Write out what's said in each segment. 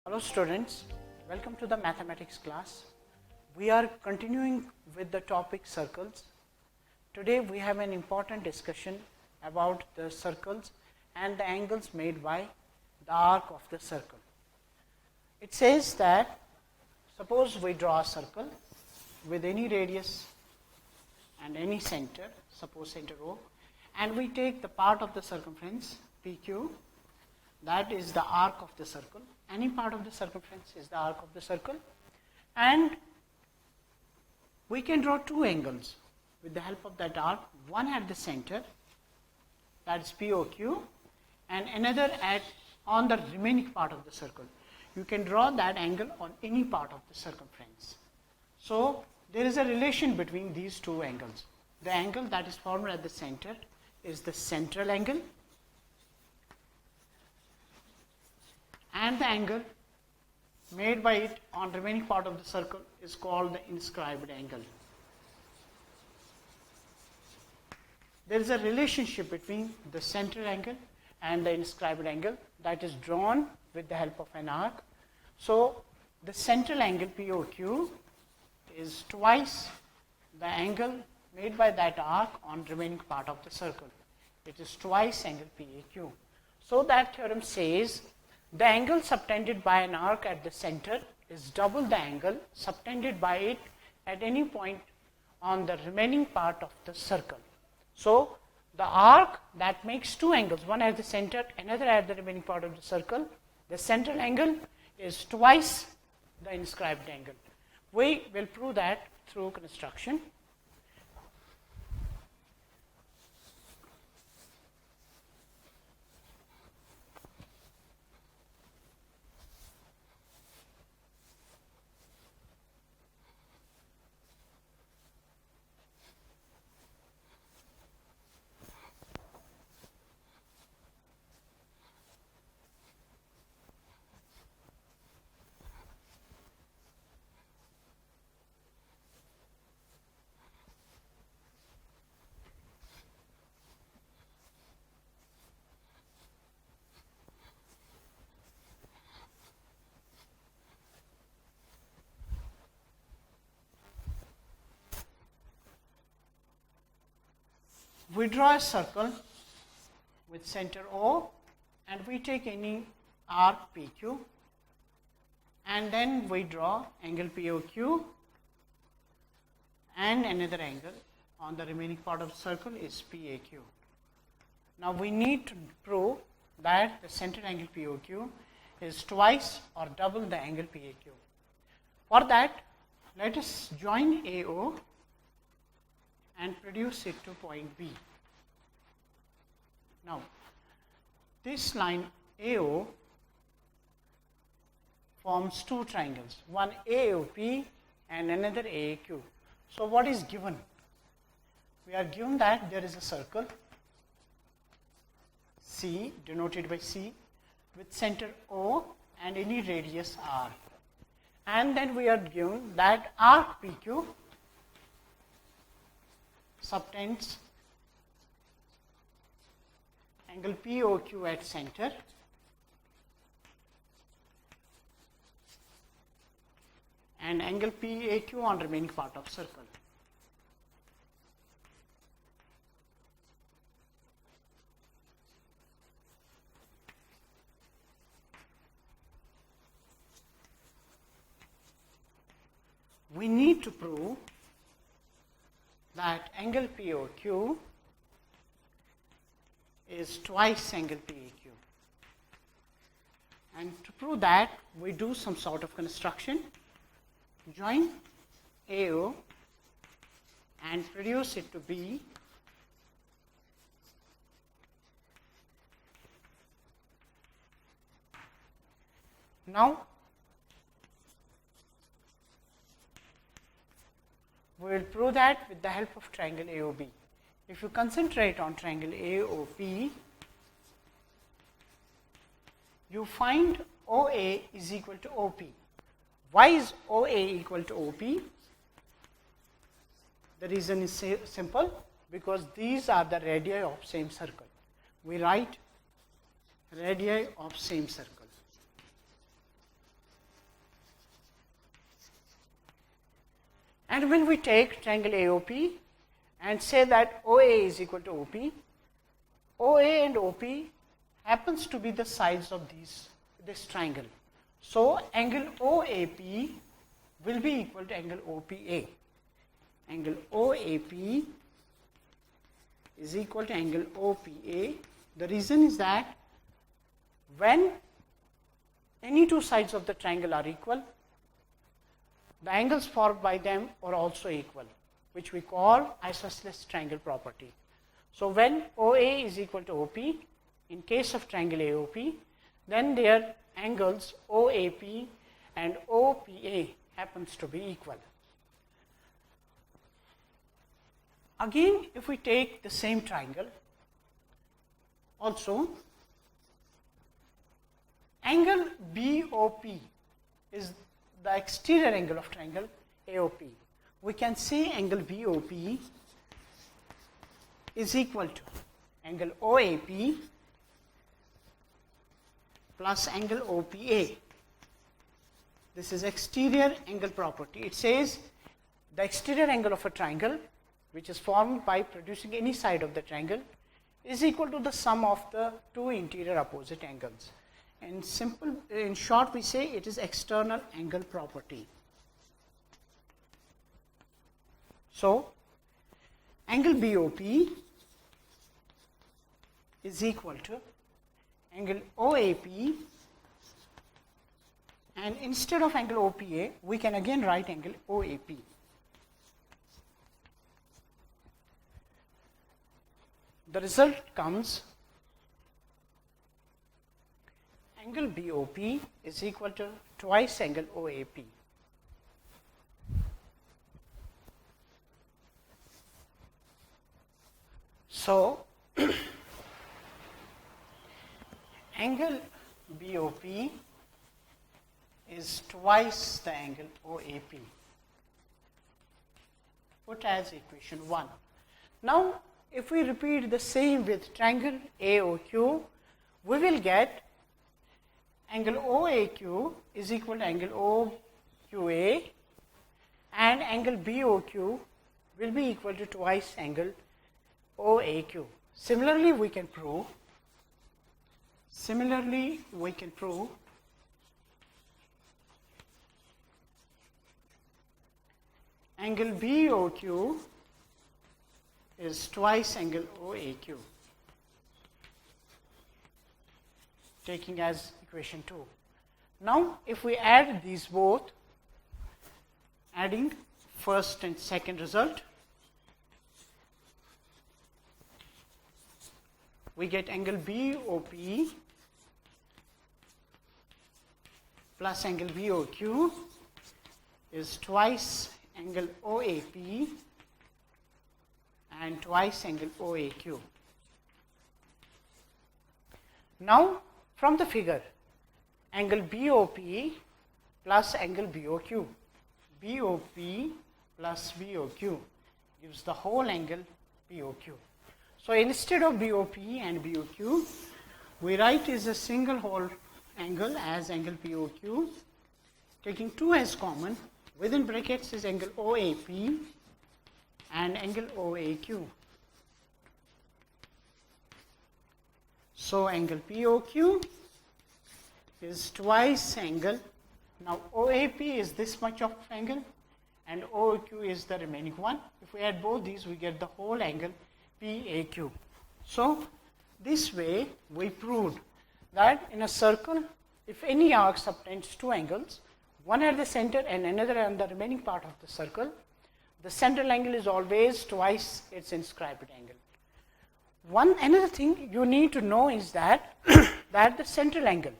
Hello students, welcome to the mathematics class. We are continuing with the topic circles. Today we have an important discussion about the circles and the angles made by the arc of the circle. It says that suppose we draw a circle with any radius and any center, suppose center O, and we take the part of the circumference PQ, that is the arc of the circle. Any part of the circumference is the arc of the circle, and we can draw two angles with the help of that arc, one at the center, that is POQ, and another on the remaining part of the circle. You can draw that angle on any part of the circumference. So there is a relation between these two angles. The angle that is formed at the center is the central angle, and the angle made by it on remaining part of the circle is called the inscribed angle. There is a relationship between the central angle and the inscribed angle that is drawn with the help of an arc. So the central angle POQ is twice the angle made by that arc on remaining part of the circle. It is twice angle PAQ. So that theorem says the angle subtended by an arc at the center is double the angle subtended by it at any point on the remaining part of the circle. So the arc that makes two angles, one at the center, another at the remaining part of the circle, the central angle is twice the inscribed angle. We will prove that through construction. We draw a circle with center O, and we take any arc PQ, and then we draw angle POQ and another angle on the remaining part of the circle is PAQ. Now we need to prove that the center angle POQ is twice or double the angle PAQ. For that, let us join AO and produce it to point B. Now, this line AO forms two triangles, one AOP and another AAQ. So what is given? We are given that there is a circle C, denoted by C, with center O and any radius R. And then we are given that arc PQ subtends angle POQ at center and angle PAQ on remaining part of circle. We need to prove that angle POQ is twice angle PAQ. And to prove that, we do some sort of construction, join AO and produce it to B. Now, we will prove that with the help of triangle AOB. If you concentrate on triangle AOP, you find OA is equal to OP. Why is OA equal to OP? The reason is simple, because these are the radii of same circle. We write radii of same circle. And when we take triangle AOP and say that OA is equal to OP, OA and OP happens to be the sides of this triangle. So angle OAP will be equal to angle OPA. Angle OAP is equal to angle OPA. The reason is that when any two sides of the triangle are equal, the angles formed by them are also equal, which we call isosceles triangle property. So when OA is equal to OP, in case of triangle AOP, then their angles OAP and OPA happens to be equal. Again, if we take the same triangle, also angle BOP is the exterior angle of triangle AOP. We can say angle BOP is equal to angle OAP plus angle OPA. This is exterior angle property. It says the exterior angle of a triangle, which is formed by producing any side of the triangle, is equal to the sum of the two interior opposite angles. In short, we say it is external angle property. So angle BOP is equal to angle OAP, and instead of angle OPA, we can again write angle OAP. The result comes angle BOP is equal to twice angle OAP. So angle BOP is twice the angle OAP, put as equation 1. Now, if we repeat the same with triangle AOQ, we will get angle OAQ is equal to angle OQA, and angle BOQ will be equal to twice angle OAQ. Similarly, we can prove angle BOQ is twice angle OAQ, taking as equation 2. Now, if we add these both, adding first and second result, we get angle BOP plus angle BOQ is twice angle OAP and twice angle OAQ. Now, from the figure, angle BOP plus angle BOQ, BOP plus BOQ gives the whole angle BOQ. So, instead of BOP and BOQ, we write is a single whole angle as angle BOQ, taking 2 as common. Within brackets is angle OAP and angle OAQ. So, angle BOQ is twice angle. Now, OAP is this much of angle and OQ is the remaining one. If we add both these, we get the whole angle PAQ. So, this way we proved that in a circle, if any arc subtends two angles, one at the center and another on the remaining part of the circle, the central angle is always twice its inscribed angle. Another thing you need to know is that, that the central angle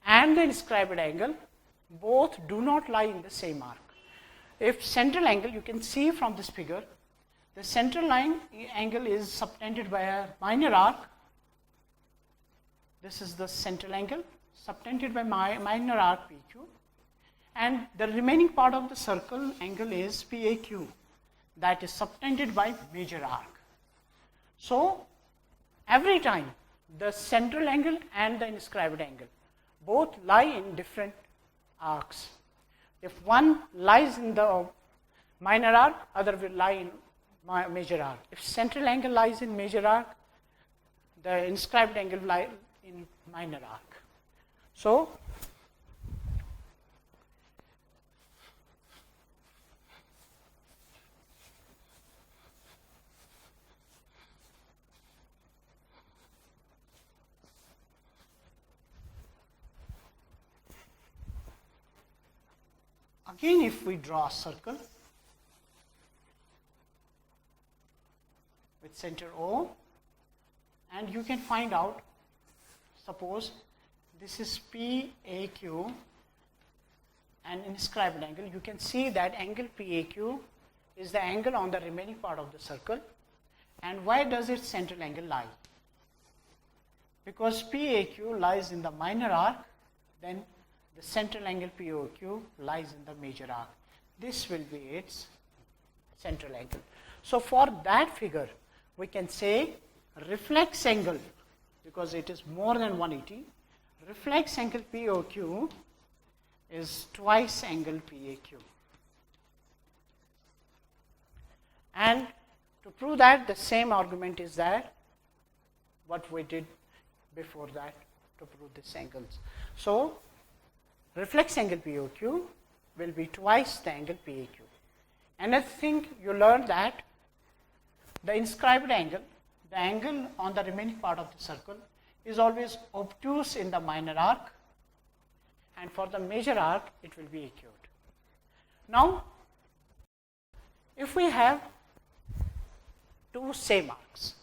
and the inscribed angle both do not lie in the same arc. If central angle, you can see from this figure, the central angle is subtended by a minor arc. This is the central angle subtended by minor arc PQ, and the remaining part of the circle angle is PAQ, that is subtended by major arc. So, every time the central angle and the inscribed angle both lie in different arcs. If one lies in the minor arc, other will lie in major arc. If central angle lies in major arc, the inscribed angle will lie in minor arc. So, again, if we draw a circle with center O, and you can find out, suppose this is PAQ, an inscribed angle. You can see that angle PAQ is the angle on the remaining part of the circle. And where does its central angle lie? Because PAQ lies in the minor arc, then the central angle POQ lies in the major arc. This will be its central angle. So, for that figure, we can say reflex angle, because it is more than 180, reflex angle POQ is twice angle PAQ. And to prove that, the same argument is that what we did before that to prove these angles. So, reflex angle POQ will be twice the angle PAQ. Another thing you learned that the inscribed angle, the angle on the remaining part of the circle, is always obtuse in the minor arc, and for the major arc it will be acute. Now, if we have two same arcs,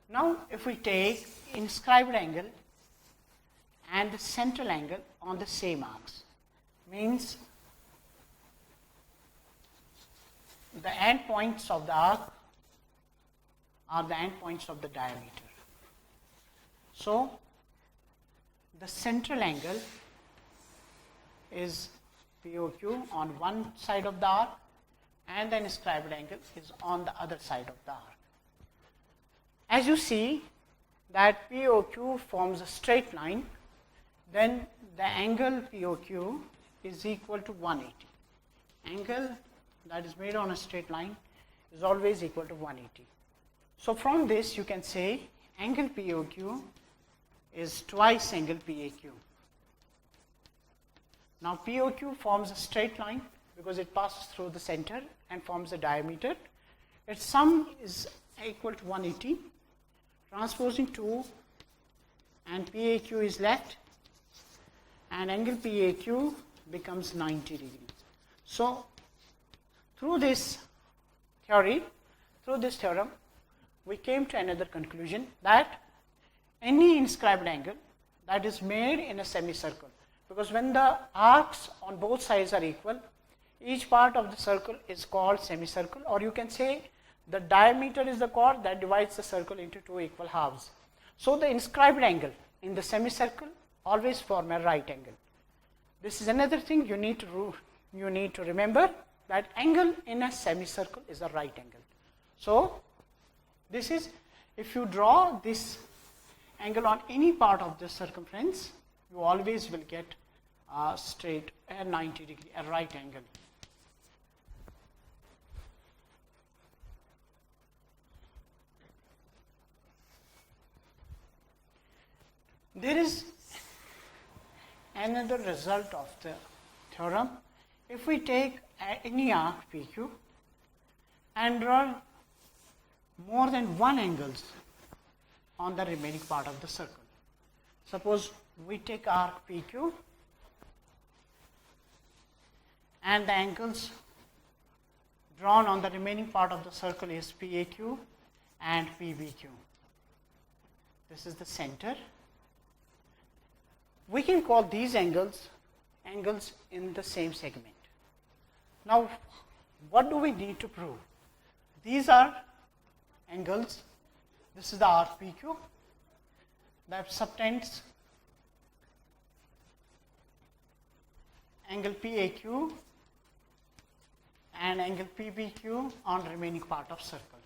now, if we take inscribed angle and the central angle on the same arcs, means the end points of the arc are the end points of the diameter. So, the central angle is POQ on one side of the arc, and the inscribed angle is on the other side of the arc. As you see that POQ forms a straight line, then the angle POQ is equal to 180. Angle that is made on a straight line is always equal to 180. So, from this you can say angle POQ is twice angle PAQ. Now, POQ forms a straight line because it passes through the center and forms a diameter. Its sum is equal to 180. Transposing 2 and PAQ is left, and angle PAQ becomes 90 degrees. So, through this theorem, we came to another conclusion that any inscribed angle that is made in a semicircle, because when the arcs on both sides are equal, each part of the circle is called semicircle, or you can say the diameter is the chord that divides the circle into two equal halves. So, the inscribed angle in the semicircle always form a right angle. This is another thing you need to remember, that angle in a semicircle is a right angle. So, this is, if you draw this angle on any part of the circumference, you always will get a straight, a 90 degree, a right angle. There is another result of the theorem. If we take any arc PQ and draw more than one angles on the remaining part of the circle. Suppose we take arc PQ and the angles drawn on the remaining part of the circle is PAQ and PBQ. This is the center. We can call these angles in the same segment. Now, what do we need to prove? These are angles. This is the arc PQ that subtends angle PAQ and angle PBQ on remaining part of circle.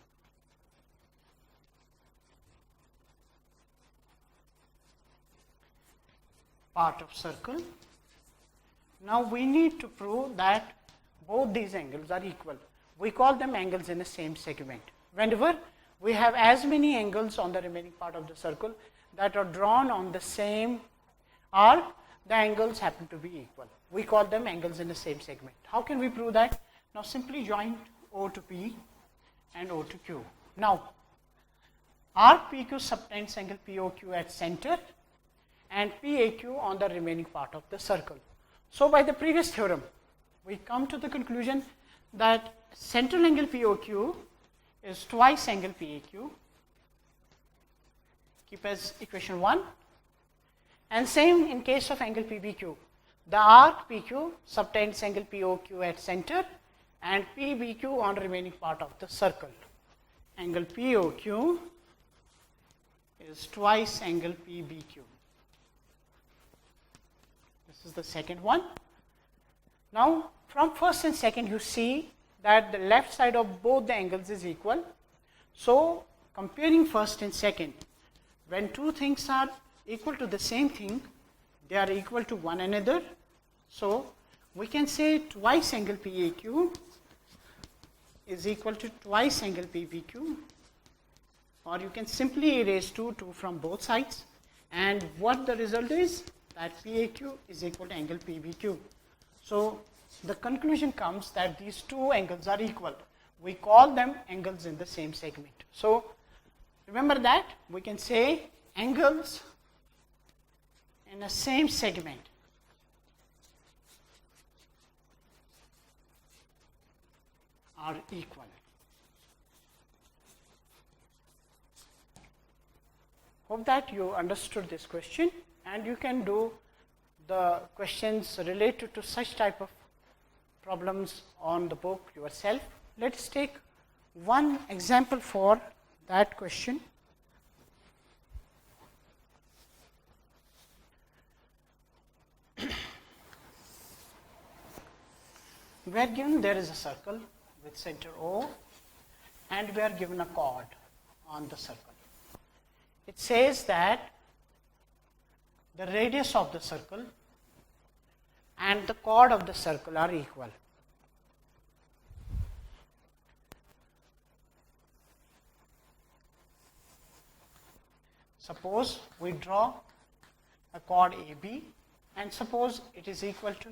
Part of circle. Now we need to prove that both these angles are equal. We call them angles in the same segment. Whenever we have as many angles on the remaining part of the circle that are drawn on the same arc, the angles happen to be equal. We call them angles in the same segment. How can we prove that? Now simply join O to P and O to Q. Now arc PQ subtends angle POQ at center and PAQ on the remaining part of the circle. So by the previous theorem, we come to the conclusion that central angle POQ is twice angle PAQ. Keep as equation 1. And same in case of angle PBQ. The arc PQ subtends angle POQ at center and PBQ on remaining part of the circle. Angle POQ is twice angle PBQ. This is the second one. Now from first and second you see that the left side of both the angles is equal. So comparing first and second, when two things are equal to the same thing, they are equal to one another. So we can say twice angle PAQ is equal to twice angle PBQ, or you can simply erase 2 from both sides, and what the result is that PAQ is equal to angle PBQ. So the conclusion comes that these two angles are equal. We call them angles in the same segment. So remember that we can say angles in the same segment are equal. Hope that you understood this question, and you can do the questions related to such type of problems on the book yourself. Let us take one example for that question. We are given there is a circle with center O, and we are given a chord on the circle. It says that the radius of the circle and the chord of the circle are equal. Suppose we draw a chord AB, and suppose it is equal to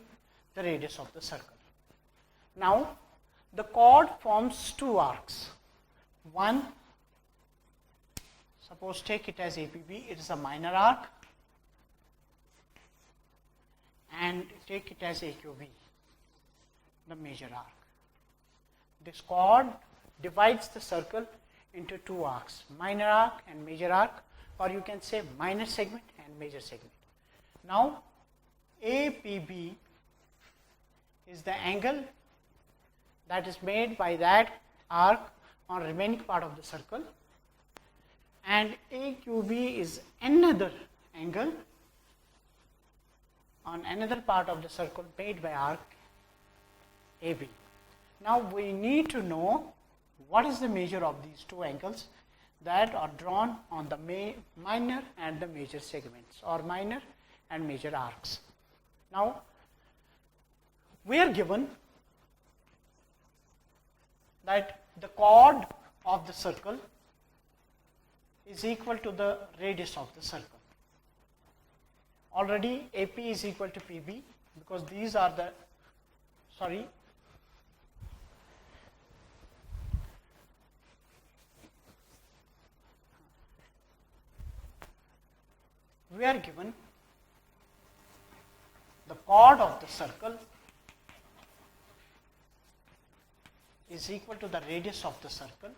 the radius of the circle. Now the chord forms two arcs. One, suppose take it as APB, it is a minor arc, and take it as AQB, the major arc. This chord divides the circle into two arcs, minor arc and major arc, or you can say minor segment and major segment. Now APB is the angle that is made by that arc on remaining part of the circle, and AQB is another angle on another part of the circle made by arc AB. Now we need to know what is the measure of these two angles that are drawn on the minor and the major segments, or minor and major arcs. Now we are given that the chord of the circle is equal to the radius of the circle. Already AP is equal to PB, because these are the, we are given the chord of the circle is equal to the radius of the circle.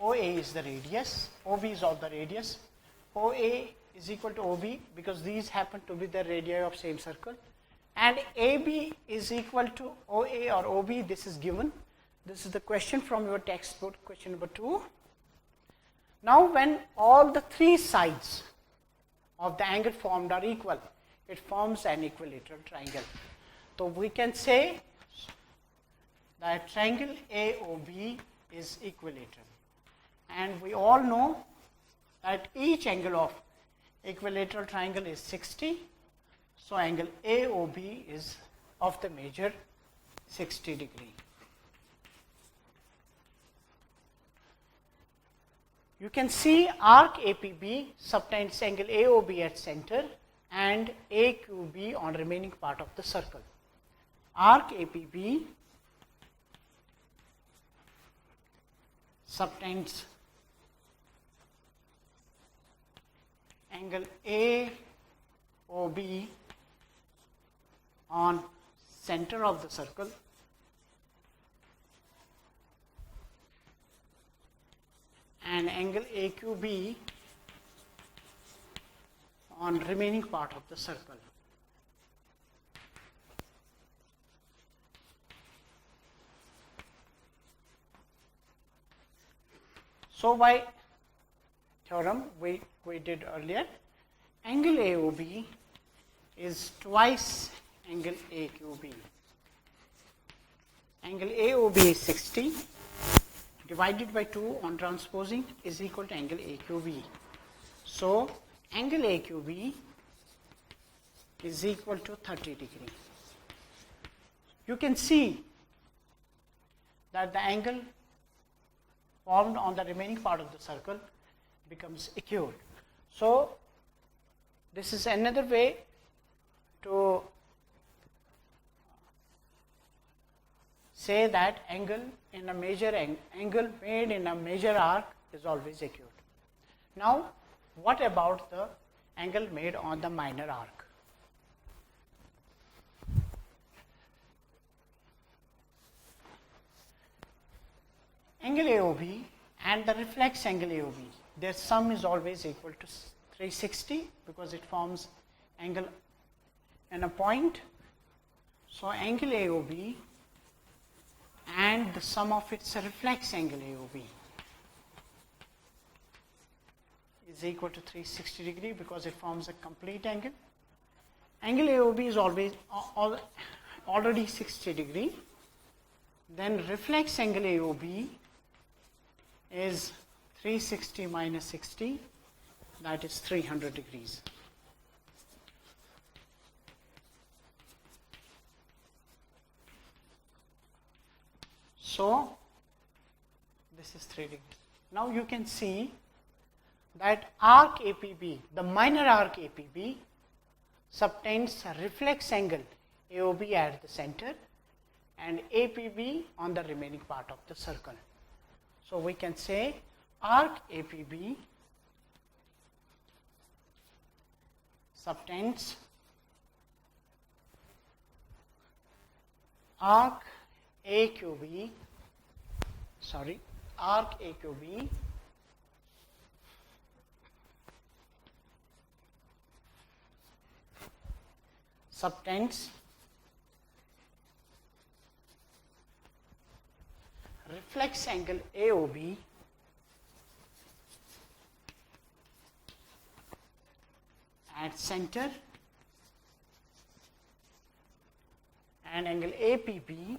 OA is the radius, OB is all the radius, OA is equal to OB because these happen to be the radii of same circle, and AB is equal to OA or OB. This is given. This is the question from your textbook, question number 2. Now when all the three sides of the angle formed are equal, it forms an equilateral triangle. So we can say that triangle AOB is equilateral, and we all know that each angle of equilateral triangle is 60. So angle AOB is of the measure 60 degree. You can see arc APB subtends angle AOB at center and AQB on remaining part of the circle. Arc APB subtends angle AOB on center of the circle and angle AQB on remaining part of the circle. So by theorem we did earlier, angle AOB is twice angle AQB. Angle AOB is 60 divided by 2 on transposing is equal to angle AQB. So angle AQB is equal to 30 degree. You can see that the angle formed on the remaining part of the circle becomes acute. So this is another way to say that angle in a major angle made in a major arc is always acute. Now, what about the angle made on the minor arc? Angle AOB and the reflex angle AOB, their sum is always equal to 360 because it forms angle in a point. So angle AOB and the sum of its reflex angle AOB is equal to 360 degree because it forms a complete angle. Angle AOB is already 60 degree. Then reflex angle AOB is 360 minus 60, that is 300 degrees. So this is 3 degrees. Now you can see that arc APB, the minor arc APB, subtends a reflex angle AOB at the center and APB on the remaining part of the circle. So we can say arc APB subtends arc AQB subtends reflex angle AOB at center and angle APB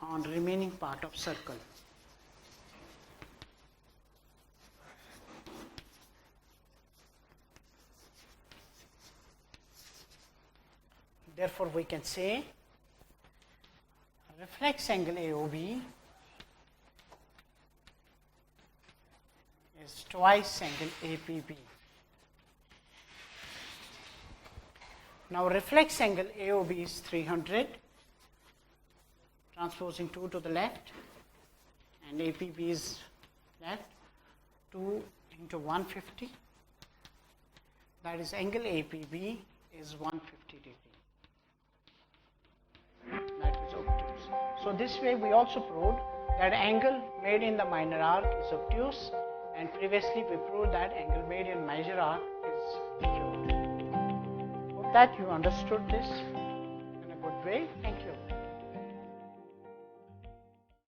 on remaining part of circle. Therefore, we can say reflex angle AOB is twice angle APB. Now, reflex angle AOB is 300, transposing 2 to the left, and APB is left, 2 into 150, that is angle APB is 150 degree. That is obtuse. So this way we also proved that angle made in the minor arc is obtuse, and previously we proved that angle made in major arc is acute. Hope that you understood this in a good way.